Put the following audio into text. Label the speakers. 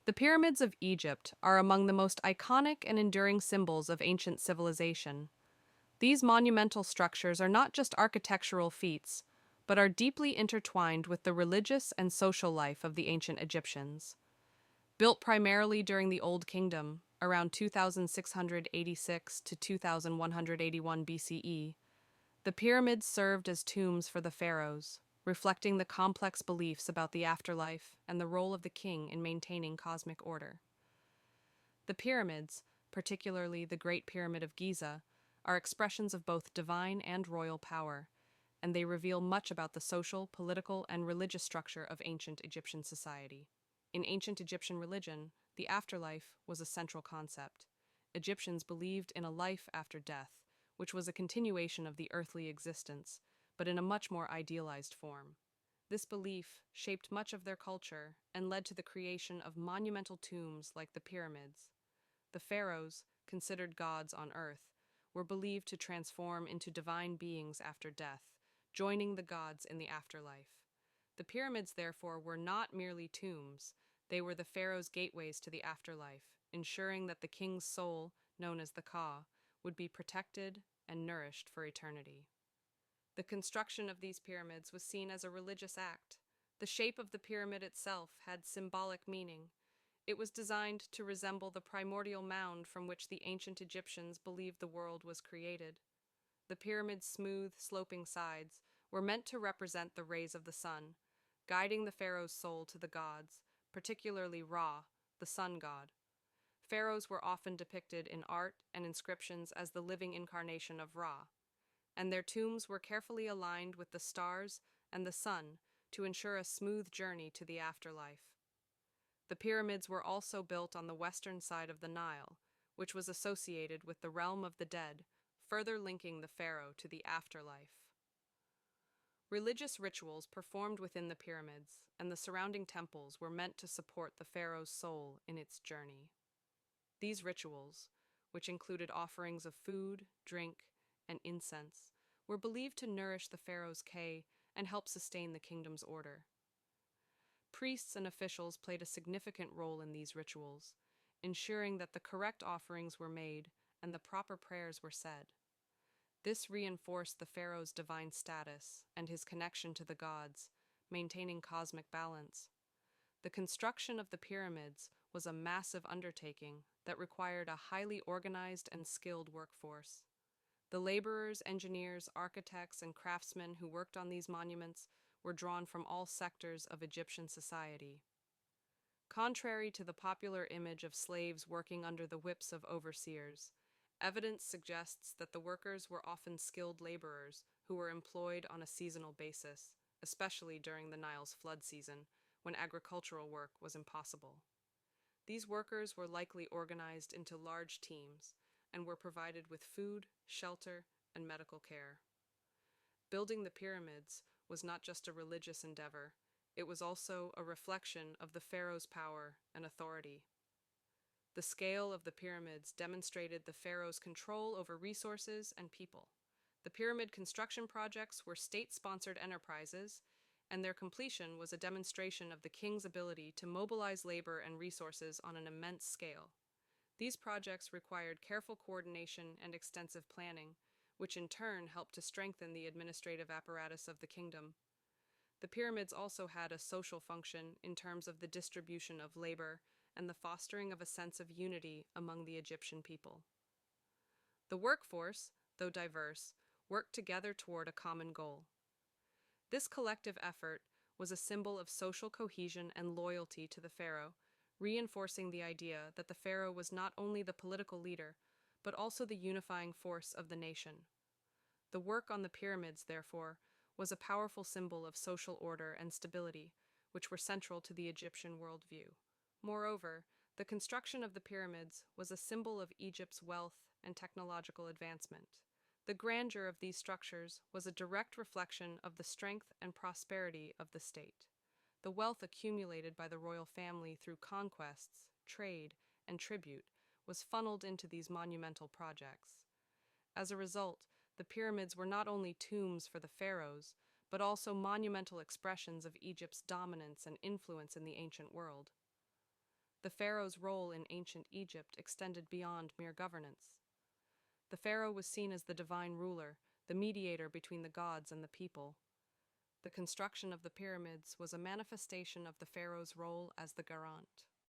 Speaker 1: The pyramids of Egypt are among the most iconic and enduring symbols of ancient civilization. These monumental structures are not just architectural feats, but are deeply intertwined with the religious and social life of the ancient Egyptians. Built primarily during the Old Kingdom, around 2686 to 2181 BCE, the pyramids served as tombs for the pharaohs, reflecting the complex beliefs about the afterlife and the role of the king in maintaining cosmic order. The pyramids, particularly the Great Pyramid of Giza, are expressions of both divine and royal power, and they reveal much about the social, political, and religious structure of ancient Egyptian society. In ancient Egyptian religion, the afterlife was a central concept. Egyptians believed in a life after death, which was a continuation of the earthly existence, but in a much more idealized form. This belief shaped much of their culture and led to the creation of monumental tombs like the pyramids. The pharaohs, considered gods on earth, were believed to transform into divine beings after death, joining the gods in the afterlife. The pyramids, therefore, were not merely tombs, they were the pharaoh's gateways to the afterlife, ensuring that the king's soul, known as the Ka, would be protected and nourished for eternity. The construction of these pyramids was seen as a religious act. The shape of the pyramid itself had symbolic meaning. It was designed to resemble the primordial mound from which the ancient Egyptians believed the world was created. The pyramid's smooth, sloping sides were meant to represent the rays of the sun, guiding the pharaoh's soul to the gods, particularly Ra, the sun god. Pharaohs were often depicted in art and inscriptions as the living incarnation of Ra, and their tombs were carefully aligned with the stars and the sun to ensure a smooth journey to the afterlife. The pyramids were also built on the western side of the Nile, which was associated with the realm of the dead, further linking the pharaoh to the afterlife. Religious rituals performed within the pyramids and the surrounding temples were meant to support the pharaoh's soul in its journey. These rituals, which included offerings of food, drink, and incense, were believed to nourish the pharaoh's Ka and help sustain the kingdom's order. Priests and officials played a significant role in these rituals, ensuring that the correct offerings were made and the proper prayers were said. This reinforced the pharaoh's divine status and his connection to the gods, maintaining cosmic balance. The construction of the pyramids was a massive undertaking that required a highly organized and skilled workforce. The laborers, engineers, architects, and craftsmen who worked on these monuments were drawn from all sectors of Egyptian society. Contrary to the popular image of slaves working under the whips of overseers, evidence suggests that the workers were often skilled laborers who were employed on a seasonal basis, especially during the Nile's flood season, when agricultural work was impossible. These workers were likely organized into large teams and were provided with food, shelter, and medical care. Building the pyramids was not just a religious endeavor, it was also a reflection of the pharaoh's power and authority. The scale of the pyramids demonstrated the pharaoh's control over resources and people. The pyramid construction projects were state-sponsored enterprises, and their completion was a demonstration of the king's ability to mobilize labor and resources on an immense scale. These projects required careful coordination and extensive planning, which in turn helped to strengthen the administrative apparatus of the kingdom. The pyramids also had a social function in terms of the distribution of labor and the fostering of a sense of unity among the Egyptian people. The workforce, though diverse, worked together toward a common goal. This collective effort was a symbol of social cohesion and loyalty to the pharaoh, reinforcing the idea that the pharaoh was not only the political leader, but also the unifying force of the nation. The work on the pyramids, therefore, was a powerful symbol of social order and stability, which were central to the Egyptian worldview. Moreover, the construction of the pyramids was a symbol of Egypt's wealth and technological advancement. The grandeur of these structures was a direct reflection of the strength and prosperity of the state. The wealth accumulated by the royal family through conquests, trade, and tribute was funneled into these monumental projects. As a result, the pyramids were not only tombs for the pharaohs, but also monumental expressions of Egypt's dominance and influence in the ancient world. The pharaoh's role in ancient Egypt extended beyond mere governance. The pharaoh was seen as the divine ruler, the mediator between the gods and the people. The construction of the pyramids was a manifestation of the pharaoh's role as the garant.